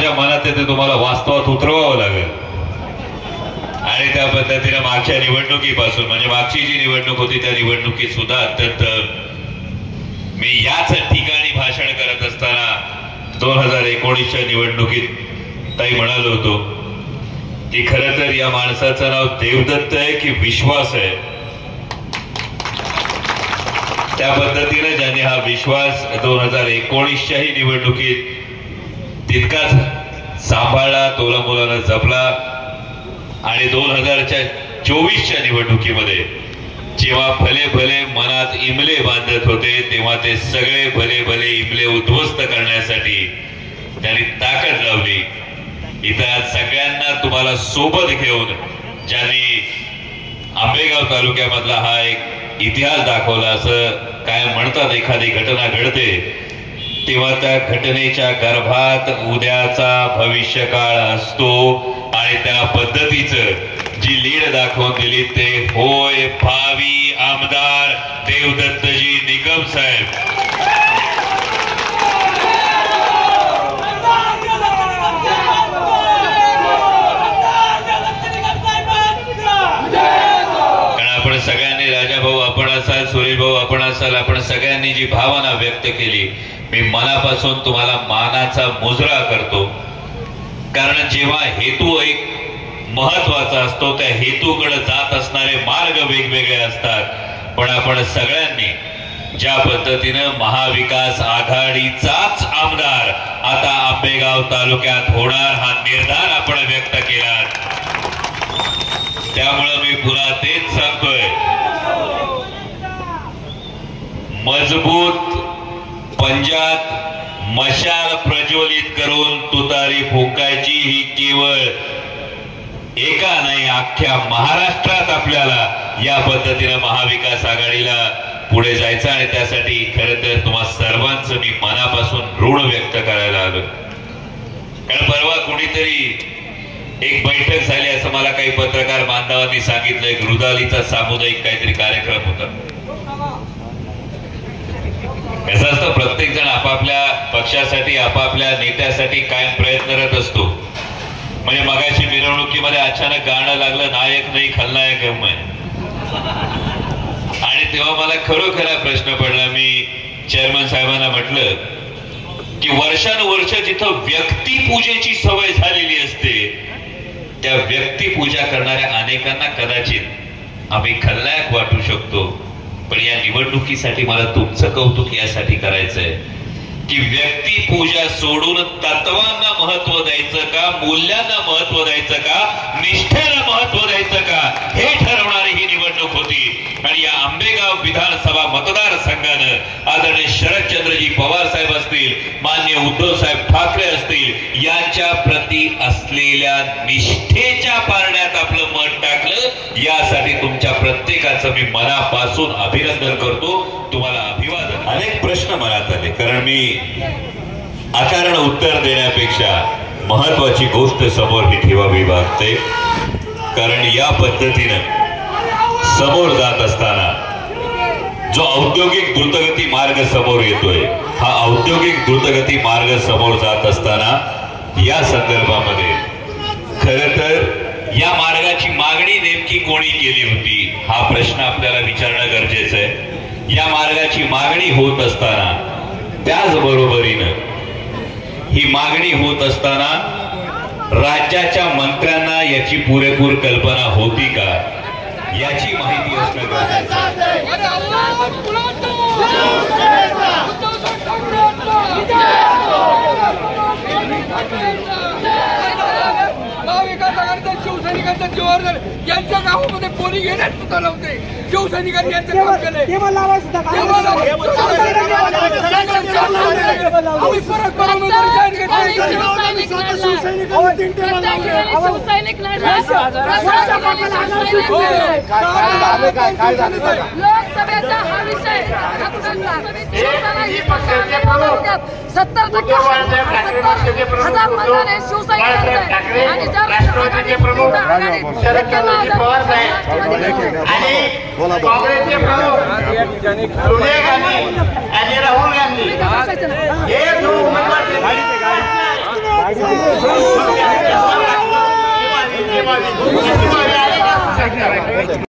तुमच्या मनात आहे ते तुम्हाला वास्तवात उतरवावं लागेल. आणि त्या पद्धतीने मागच्या निवडणुकीपासून म्हणजे मागची जी निवडणूक होती त्या निवडणुकीत सुद्धा अत्यंत मी याच ठिकाणी भाषण करत असताना 2019च्या निवडणुकीत ताई म्हणालो होतो की खरं तर या माणसाचं नाव देवदत्त आहे की विश्वास आहे. त्या पद्धतीने ज्यांनी हा विश्वास 2019च्याही निवडणुकीत तितकाच सांभाळला, तोलामोलानं जपला. आणि 2024च्या निवडणुकीमध्ये जेव्हा भले भले मनात इमले बांधत होते तेव्हा ते सगळे भले भले इमले उद्ध्वस्त करण्यासाठी त्यांनी ताकद लावली. इथं सगळ्यांना तुम्हाला सोबत घेऊन ज्यांनी आंबेगाव तालुक्यामधला हा एक इतिहास दाखवला. असं काय म्हणतात, एखादी घटना घडते तेव्हा त्या घटनेच्या गर्भात उद्याचा भविष्यकाळ असतो आणि त्या पद्धतीचं जी लीड दाखवून दिली ते होय भावी आमदार देवदत्तजी निकम साहेब. कारण आपण सगळ्यांनी, राजाभाऊ आपण असाल, सुरेश भाऊ आपण असाल, आपण सगळ्यांनी जी भावना व्यक्त केली मी मनापासून तुम्हाला मानाचा मुजरा करतो. कारण जेव्हा हेतू एक महत्वाचा असतो त्या हेतूकडे जात असणारे मार्ग वेगवेगळे असतात. पण आपण सगळ्यांनी ज्या पद्धतीनं महाविकास आघाडीचाच आमदार आता आंबेगाव तालुक्यात होणार हा निर्धार आपण व्यक्त केला. त्यामुळे मी पुन्हा तेच सांगतोय, मजबूत पंजात मशाल प्रज्वलित करून तुतारी फुंकायची ही केवळ एका नाही अख्ख्या महाराष्ट्रात आपल्याला या पद्धतीने महाविकास आघाडीला पुढे जायचं. आणि त्यासाठी खरं तर तुम्हा सर्वांचं मी मनापासून ऋण व्यक्त करायला आलो. कारण परवा कुणीतरी एक बैठक झाली असं मला काही पत्रकार बांधवांनी सांगितलं. एक रुदालीचा सामुदायिक काहीतरी कार्यक्रम होता. कसं असतं, प्रत्येक जण आपापल्या पक्षासाठी आपापल्या नेत्यासाठी कायम प्रयत्नरत असतो. म्हणजे मगाशी मिरवणुकीमध्ये अचानक गाणं लागलं, नायक नाही खलनायक हम है. आणि तेव्हा मला खरोखर प्रश्न पडला. मी चेअरमन साहेबांना म्हटलं की वर्षानुवर्ष जिथं व्यक्तिपूजेची सवय झालेली असते त्या व्यक्तिपूजा करणाऱ्या अनेकांना कदाचित आम्ही खलनायक वाटू शकतो. पण या निवडणुकीसाठी मला तुमचं कौतुक यासाठी करायचंय की व्यक्तिपूजा सोडून तत्वांना महत्व द्यायचं का, मूल्यांना महत्व द्यायचं का, निष्ठेला महत्व द्यायचं का, हे ठरवणारी ही निवडणूक होती. आणि या आंबेगाव विधानसभा मतदारसंघानं आदरणीय शरदचंद्रजी पवार साहेब असतील, माननीय उद्धव साहेब ठाकरे असतील यांच्या प्रती असलेल्या निष्ठेच्या पारण्यात आपलं मत टाकलं. यासाठी तुमच्या प्रत्येकाचं मी मनापासून अभिनंदन करतो, तुम्हाला अभिवादन. अनेक प्रश्न मनात आले, कारण मी अकारण उत्तर देण्यापेक्षा महत्वाची गोष्ट समोर ही ठेवावी लागते. कारण या पद्धतीनं समोर जात असताना जो औद्योगिक द्रुतगती मार्ग समोर येतोय, हा औद्योगिक द्रुतगती मार्ग समोर जात असताना या संदर्भामध्ये खरं तर या मार्गाची मागणी नेमकी कोणी केली होती हा प्रश्न आपल्याला विचारणं गरजेचं आहे. या मार्गाची मागणी होत असताना त्याचबरोबरीनं ही मागणी होत असताना राज्याच्या मंत्र्यांना याची पुरेपूर कल्पना होती का याची माहिती असणं गरजेचं शिवसैनिकांचा जीवावर यांच्या गावामध्ये कोणी घेण्यात सुद्धा नव्हते. शिवसैनिकांनी यांचं काम केलंय. लोकसभेचा हा विषय 70,000 मतदान आहे शिवसैनिकांचं. आणि राष्ट्रवादीचे प्रमुख शरदचंद्रजी पवार साहेब आणि काँग्रेसचे प्रमुख सोनिया गांधी आणि राहुल गांधी हे जो उमेदवार सचिवालय आले का?